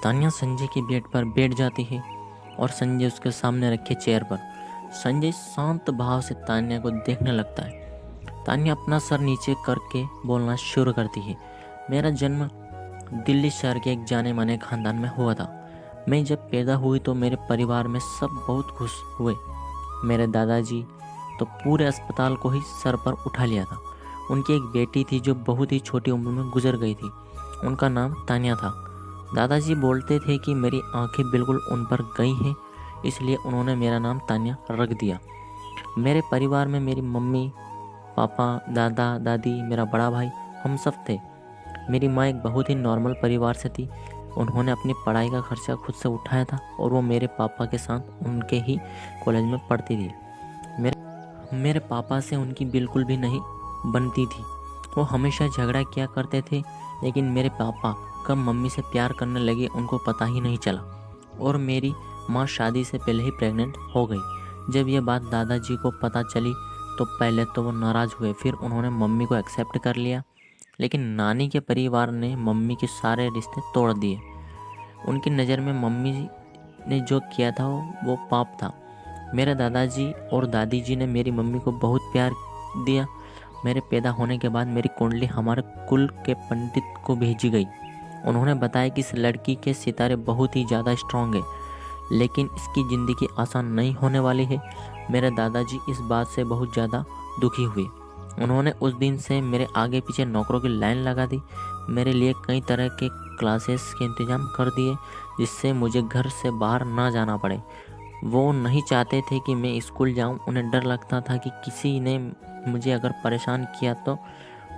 तान्या संजय के बेड पर बैठ जाती है और संजय उसके सामने रखे चेयर पर। संजय शांत भाव से तान्या को देखने लगता है। तान्या अपना सर नीचे करके बोलना शुरू करती है। मेरा जन्म दिल्ली शहर के एक जाने माने खानदान में हुआ था। मैं जब पैदा हुई तो मेरे परिवार में सब बहुत खुश हुए। मेरे दादाजी तो पूरे अस्पताल को ही सर पर उठा लिया था। उनकी एक बेटी थी जो बहुत ही छोटी उम्र में गुजर गई थी। उनका नाम तान्या था। दादाजी बोलते थे कि मेरी आंखें बिल्कुल उन पर गई हैं, इसलिए उन्होंने मेरा नाम तान्या रख दिया। मेरे परिवार में मेरी मम्मी, पापा, दादा, दादी, मेरा बड़ा भाई, हम सब थे। मेरी माँ एक बहुत ही नॉर्मल परिवार से थी। उन्होंने अपनी पढ़ाई का खर्चा खुद से उठाया था और वो मेरे पापा के साथ उनके ही कॉलेज में पढ़ती थी। मेरे पापा से उनकी बिल्कुल भी नहीं बनती थी। वो हमेशा झगड़ा किया करते थे, लेकिन मेरे पापा कब मम्मी से प्यार करने लगे उनको पता ही नहीं चला। और मेरी माँ शादी से पहले ही प्रेग्नेंट हो गई। जब ये बात दादाजी को पता चली तो पहले तो वो नाराज़ हुए, फिर उन्होंने मम्मी को एक्सेप्ट कर लिया। लेकिन नानी के परिवार ने मम्मी के सारे रिश्ते तोड़ दिए। उनकी नज़र में मम्मी ने जो किया था वो पाप था। मेरे दादाजी और दादी जी ने मेरी मम्मी को बहुत प्यार दिया। मेरे पैदा होने के बाद मेरी कुंडली हमारे कुल के पंडित को भेजी गई। उन्होंने बताया कि इस लड़की के सितारे बहुत ही ज़्यादा स्ट्रांग है, लेकिन इसकी ज़िंदगी आसान नहीं होने वाली है। मेरे दादाजी इस बात से बहुत ज़्यादा दुखी हुए। उन्होंने उस दिन से मेरे आगे पीछे नौकरों की लाइन लगा दी। मेरे लिए कई तरह के क्लासेस के इंतज़ाम कर दिए, जिससे मुझे घर से बाहर ना जाना पड़े। वो नहीं चाहते थे कि मैं स्कूल जाऊं। उन्हें डर लगता था कि किसी ने मुझे अगर परेशान किया तो।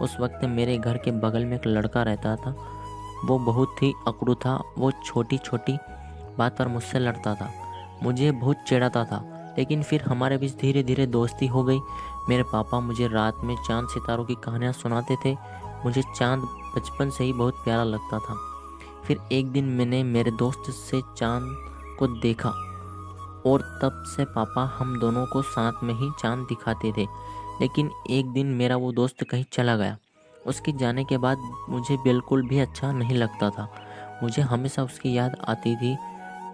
उस वक्त मेरे घर के बगल में एक लड़का रहता था। वो बहुत ही अकड़ू था। वो छोटी छोटी बात पर मुझसे लड़ता था, मुझे बहुत चिढ़ाता था, लेकिन फिर हमारे बीच धीरे धीरे दोस्ती हो गई। मेरे पापा मुझे रात में चांद सितारों की कहानियाँ सुनाते थे। मुझे चांद बचपन से ही बहुत प्यारा लगता था। फिर एक दिन मैंने मेरे दोस्त से चांद को देखा और तब से पापा हम दोनों को साथ में ही चांद दिखाते थे। लेकिन एक दिन मेरा वो दोस्त कहीं चला गया। उसके जाने के बाद मुझे बिल्कुल भी अच्छा नहीं लगता था। मुझे हमेशा उसकी याद आती थी।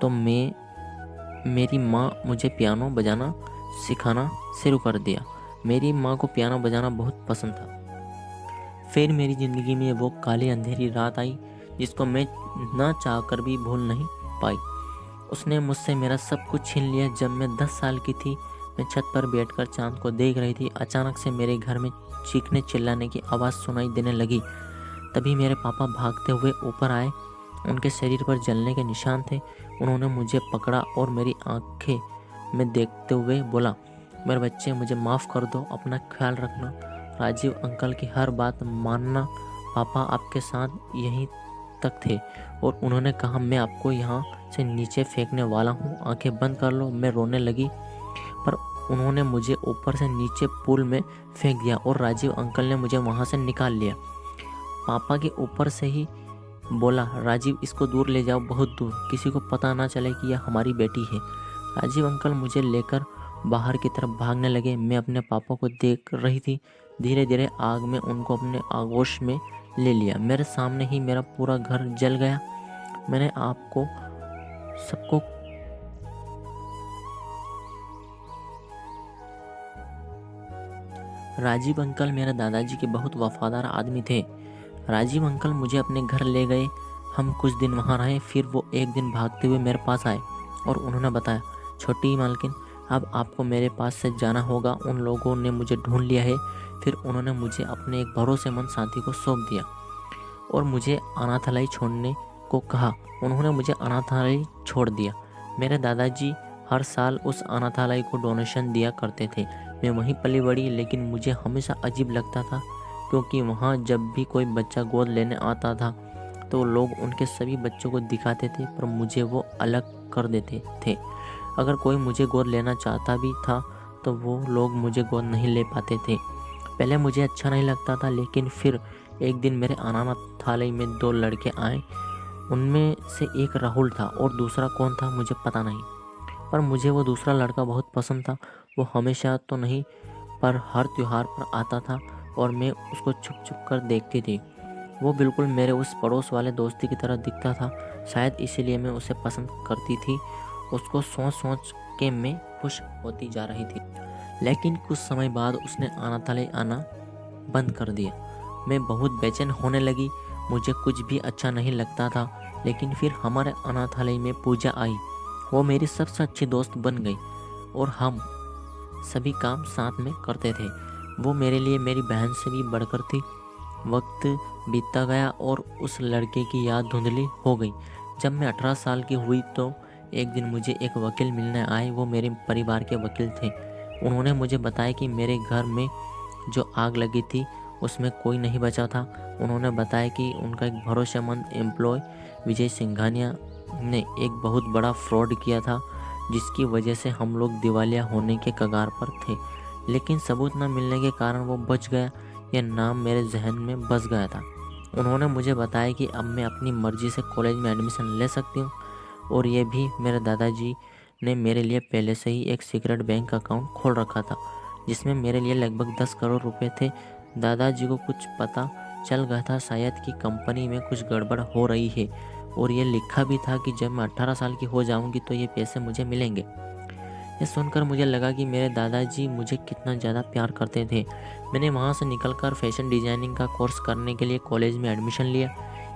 तो मेरी माँ मुझे पियानो बजाना सिखाना शुरू कर दिया। मेरी माँ को पियानो बजाना बहुत पसंद था। फिर मेरी ज़िंदगी में वो काली अंधेरी रात आई, जिसको मैं ना चाहकर भी भूल नहीं पाई। उसने मुझसे मेरा सब कुछ छीन लिया। जब मैं 10 साल की थी, मैं छत पर बैठकर चांद को देख रही थी। अचानक से मेरे घर में चीखने चिल्लाने की आवाज़ सुनाई देने लगी। तभी मेरे पापा भागते हुए ऊपर आए। उनके शरीर पर जलने के निशान थे। उन्होंने मुझे पकड़ा और मेरी आंखें में देखते हुए बोला, मेरे बच्चे, मुझे माफ़ कर दो, अपना ख्याल रखना, राजीव अंकल की हर बात मानना। पापा आपके साथ यहीं तक थे और उन्होंने कहा मैं आपको यहाँ से नीचे फेंकने वाला हूँ, आंखें बंद कर लो। मैं रोने लगी, पर उन्होंने मुझे ऊपर से नीचे पूल में फेंक दिया और राजीव अंकल ने मुझे वहाँ से निकाल लिया। पापा के ऊपर से ही बोला, राजीव इसको दूर ले जाओ, बहुत दूर, किसी को पता ना चले कि यह हमारी बेटी है। राजीव अंकल मुझे लेकर बाहर की तरफ भागने लगे। मैं अपने पापा को देख रही थी। धीरे धीरे आग में उनको अपने आगोश में ले लिया। मेरे सामने ही मेरा पूरा घर जल गया। मैंने आपको सबको राजीव अंकल मेरे दादाजी के बहुत वफादार आदमी थे। राजीव अंकल मुझे अपने घर ले गए। हम कुछ दिन वहाँ रहे। फिर वो एक दिन भागते हुए मेरे पास आए और उन्होंने बताया, छोटी मालकिन, अब आपको मेरे पास से जाना होगा। उन लोगों ने मुझे ढूंढ लिया है। फिर उन्होंने मुझे अपने एक भरोसेमंद साथी को सौंप दिया और मुझे अनाथालय छोड़ने को कहा। उन्होंने मुझे अनाथालय छोड़ दिया। मेरे दादाजी हर साल उस अनाथालय को डोनेशन दिया करते थे। मैं वहीं पली बड़ी, लेकिन मुझे हमेशा अजीब लगता था, क्योंकि वहाँ जब भी कोई बच्चा गोद लेने आता था तो लोग उनके सभी बच्चों को दिखाते थे, पर मुझे वो अलग कर देते थे। अगर कोई मुझे गोद लेना चाहता भी था तो वो लोग मुझे गोद नहीं ले पाते थे। पहले मुझे अच्छा नहीं लगता था, लेकिन फिर एक दिन मेरे अनाथालय में 2 लड़के आए। उनमें से एक राहुल था और दूसरा कौन था मुझे पता नहीं, पर मुझे वो दूसरा लड़का बहुत पसंद था। वो हमेशा तो नहीं, पर हर त्योहार पर आता था और मैं उसको छुप छुप कर देखती थी। वो बिल्कुल मेरे उस पड़ोस वाले दोस्ती की तरह दिखता था। शायद इसीलिए मैं उसे पसंद करती थी। उसको सोच सोच के मैं खुश होती जा रही थी। लेकिन कुछ समय बाद उसने अनाथालय आना बंद कर दिया। मैं बहुत बेचैन होने लगी। मुझे कुछ भी अच्छा नहीं लगता था। लेकिन फिर हमारे अनाथालय में पूजा आई। वो मेरी सबसे अच्छी दोस्त बन गई और हम सभी काम साथ में करते थे। वो मेरे लिए मेरी बहन से भी बढ़कर थी। वक्त बीतता गया और उस लड़के की याद धुंधली हो गई। जब मैं 18 साल की हुई तो एक दिन मुझे एक वकील मिलने आए। वो मेरे परिवार के वकील थे। उन्होंने मुझे बताया कि मेरे घर में जो आग लगी थी उसमें कोई नहीं बचा था। उन्होंने बताया कि उनका एक भरोसेमंद एम्प्लॉय विजय सिंघानिया ने एक बहुत बड़ा फ्रॉड किया था, जिसकी वजह से हम लोग दिवालिया होने के कगार पर थे। लेकिन सबूत न मिलने के कारण वो बच गया। यह नाम मेरे जहन में बस गया था। उन्होंने मुझे बताया कि अब मैं अपनी मर्जी से कॉलेज में एडमिशन ले सकती हूँ। और ये भी मेरे दादाजी ने मेरे लिए पहले से ही एक सीक्रेट बैंक अकाउंट खोल रखा था, जिसमें मेरे लिए लगभग 10 करोड़ रुपए थे। दादाजी को कुछ पता चल गया था शायद कि कंपनी में कुछ गड़बड़ हो रही है, और ये लिखा भी था कि जब मैं 18 साल की हो जाऊंगी तो ये पैसे मुझे मिलेंगे। ये सुनकर मुझे लगा कि मेरे दादाजी मुझे कितना ज़्यादा प्यार करते थे। मैंने वहाँ से निकलकर फैशन डिज़ाइनिंग का कोर्स करने के लिए कॉलेज में एडमिशन लिया।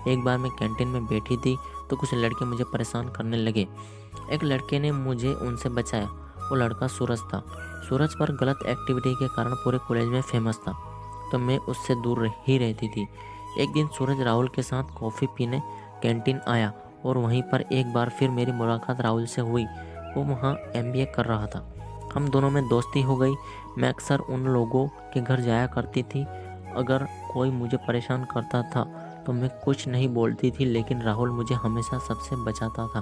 एक बार मैं कैंटीन में बैठी थी तो कुछ लड़के मुझे परेशान करने लगे। एक लड़के ने मुझे उनसे बचाया। वो लड़का सूरज था। सूरज पर गलत एक्टिविटी के कारण पूरे कॉलेज में फेमस था, तो मैं उससे दूर ही रहती थी। एक दिन सूरज राहुल के साथ कॉफ़ी पीने कैंटीन आया और वहीं पर एक बार फिर मेरी मुलाकात राहुल से हुई। वो वहाँ MBA कर रहा था। हम दोनों में दोस्ती हो गई। मैं अक्सर उन लोगों के घर जाया करती थी। अगर कोई मुझे परेशान करता था तो मैं कुछ नहीं बोलती थी, लेकिन राहुल मुझे हमेशा सबसे बचाता था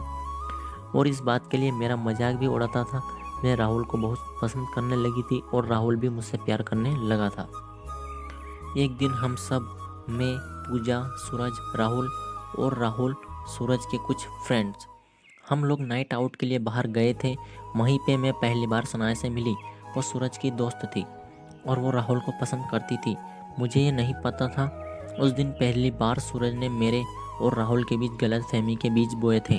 और इस बात के लिए मेरा मजाक भी उड़ाता था। मैं राहुल को बहुत पसंद करने लगी थी और राहुल भी मुझसे प्यार करने लगा था। एक दिन हम सब, मैं, पूजा, सूरज, राहुल और राहुल सूरज के कुछ फ्रेंड्स, हम लोग नाइट आउट के लिए बाहर गए थे। वहीं पे मैं पहली बार सनाया से मिली। वो सूरज की दोस्त थी और वो राहुल को पसंद करती थी। मुझे ये नहीं पता था। उस दिन पहली बार सूरज ने मेरे और राहुल के बीच गलतफहमी के बीज बोए थे।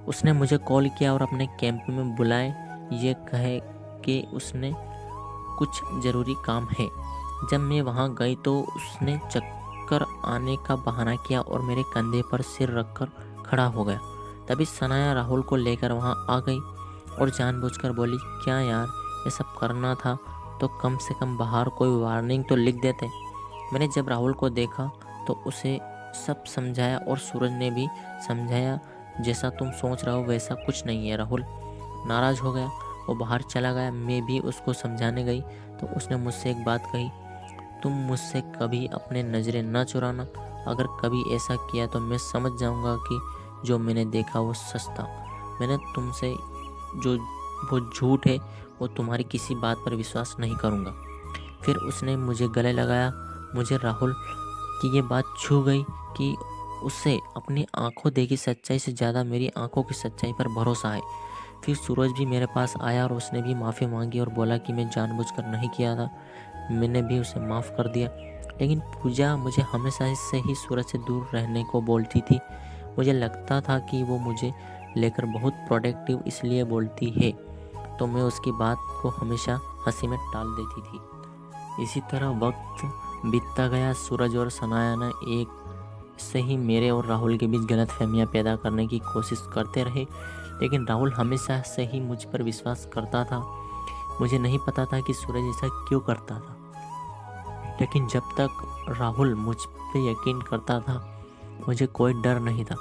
उसने मुझे कॉल किया और अपने कैंप में बुलाए, ये कहे कि उसने कुछ ज़रूरी काम है। जब मैं वहाँ गई तो उसने चक्कर आने का बहाना किया और मेरे कंधे पर सिर रखकर खड़ा हो गया। तभी सनाया राहुल को लेकर वहाँ आ गई और जानबूझकर बोली, क्या यार, ये सब करना था तो कम से कम बाहर कोई वार्निंग तो लिख देते। मैंने जब राहुल को देखा तो उसे सब समझाया और सूरज ने भी समझाया, जैसा तुम सोच रहे हो वैसा कुछ नहीं है। राहुल नाराज़ हो गया, वो बाहर चला गया। मैं भी उसको समझाने गई तो उसने मुझसे एक बात कही, तुम मुझसे कभी अपने नज़रें न चुराना। अगर कभी ऐसा किया तो मैं समझ जाऊंगा कि जो मैंने देखा वो सच था। मैंने तुमसे जो वो झूठ है, वो तुम्हारी किसी बात पर विश्वास नहीं करूंगा। फिर उसने मुझे गले लगाया। मुझे राहुल की ये बात छू गई कि उसे अपनी आंखों देखी सच्चाई से ज़्यादा मेरी आंखों की सच्चाई पर भरोसा है। फिर सूरज भी मेरे पास आया और उसने भी माफ़ी मांगी और बोला कि मैं जानबूझकर नहीं किया था। मैंने भी उसे माफ़ कर दिया। लेकिन पूजा मुझे हमेशा से ही सूरज से दूर रहने को बोलती थी। मुझे लगता था कि वो मुझे लेकर बहुत प्रोटेक्टिव इसलिए बोलती है, तो मैं उसकी बात को हमेशा हंसी में टाल देती थी। इसी तरह वक्त बीतता गया। सूरज और सनाया ने एक से ही मेरे और राहुल के बीच गलतफहमियां पैदा करने की कोशिश करते रहे, लेकिन राहुल हमेशा से ही मुझ पर विश्वास करता था। मुझे नहीं पता था कि सूरज ऐसा क्यों करता था, लेकिन जब तक राहुल मुझ पे यकीन करता था मुझे कोई डर नहीं था।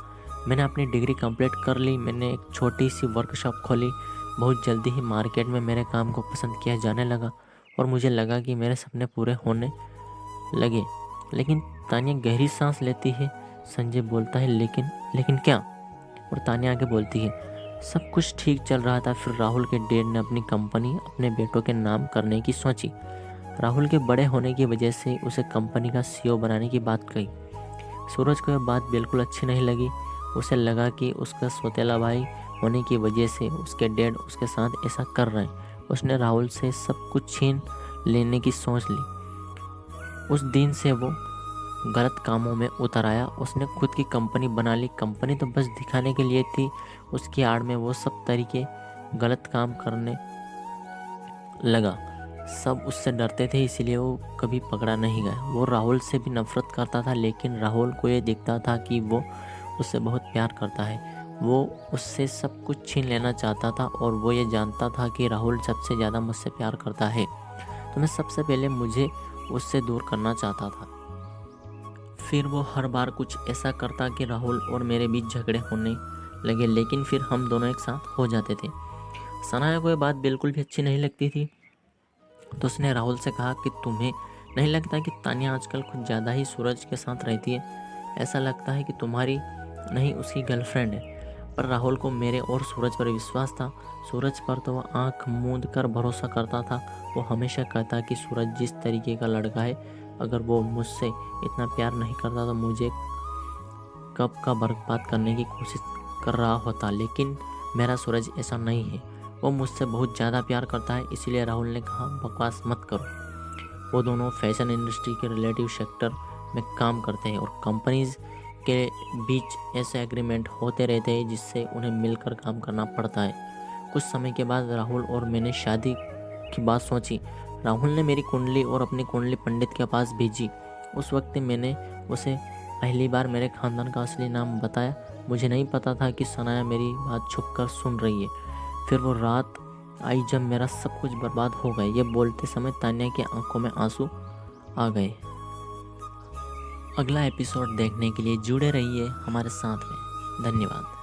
मैंने अपनी डिग्री कंप्लीट कर ली। मैंने एक छोटी सी वर्कशॉप खोली। बहुत जल्दी ही मार्केट में मेरे काम को पसंद किया जाने लगा और मुझे लगा कि मेरे सपने पूरे होने लगे। लेकिन तानिया गहरी सांस लेती है। संजय बोलता है, लेकिन क्या? और तानिया आगे बोलती है, सब कुछ ठीक चल रहा था। फिर राहुल के डैड ने अपनी कंपनी अपने बेटों के नाम करने की सोची। राहुल के बड़े होने की वजह से उसे कंपनी का CEO बनाने की बात कही। सूरज को यह बात बिल्कुल अच्छी नहीं लगी। उसे लगा कि उसका सौतेला भाई होने की वजह से उसके डैड उसके साथ ऐसा कर रहे हैं। उसने राहुल से सब कुछ छीन लेने की सोच ली। उस दिन से वो गलत कामों में उतर आया। उसने खुद की कंपनी बना ली। कंपनी तो बस दिखाने के लिए थी, उसकी आड़ में वो सब तरीके गलत काम करने लगा। सब उससे डरते थे, इसीलिए वो कभी पकड़ा नहीं गया। वो राहुल से भी नफरत करता था, लेकिन राहुल को ये दिखता था कि वो उससे बहुत प्यार करता है। वो उससे सब कुछ छीन लेना चाहता था और वो ये जानता था कि राहुल सबसे ज़्यादा मुझसे प्यार करता है, तो मैं सबसे पहले मुझे उससे दूर करना चाहता था। फिर वो हर बार कुछ ऐसा करता कि राहुल और मेरे बीच झगड़े होने लगे, लेकिन फिर हम दोनों एक साथ हो जाते थे। सनाया को ये बात बिल्कुल भी अच्छी नहीं लगती थी, तो उसने राहुल से कहा कि तुम्हें नहीं लगता कि तान्या आजकल कुछ ज़्यादा ही सूरज के साथ रहती है? ऐसा लगता है कि तुम्हारी नहीं उसकी गर्लफ्रेंड है। पर राहुल को मेरे और सूरज पर विश्वास था। सूरज पर तो वह आंख मूंद कर भरोसा करता था। वो हमेशा कहता कि सूरज जिस तरीके का लड़का है, अगर वो मुझसे इतना प्यार नहीं करता तो मुझे कब का बर्बाद करने की कोशिश कर रहा होता। लेकिन मेरा सूरज ऐसा नहीं है, वो मुझसे बहुत ज़्यादा प्यार करता है। इसीलिए राहुल ने कहा, बकवास मत करो। वो दोनों फैशन इंडस्ट्री के रिलेटिव सेक्टर में काम करते हैं और कंपनीज के बीच ऐसे एग्रीमेंट होते रहते हैं जिससे उन्हें मिलकर काम करना पड़ता है। कुछ समय के बाद राहुल और मैंने शादी की बात सोची। राहुल ने मेरी कुंडली और अपनी कुंडली पंडित के पास भेजी। उस वक्त मैंने उसे पहली बार मेरे खानदान का असली नाम बताया। मुझे नहीं पता था कि सनाया मेरी बात छुप कर सुन रही है। फिर वो रात आई जब मेरा सब कुछ बर्बाद हो गया। ये बोलते समय तान्या की आंखों में आंसू आ गए। अगला एपिसोड देखने के लिए जुड़े रहिए हमारे साथ में। धन्यवाद।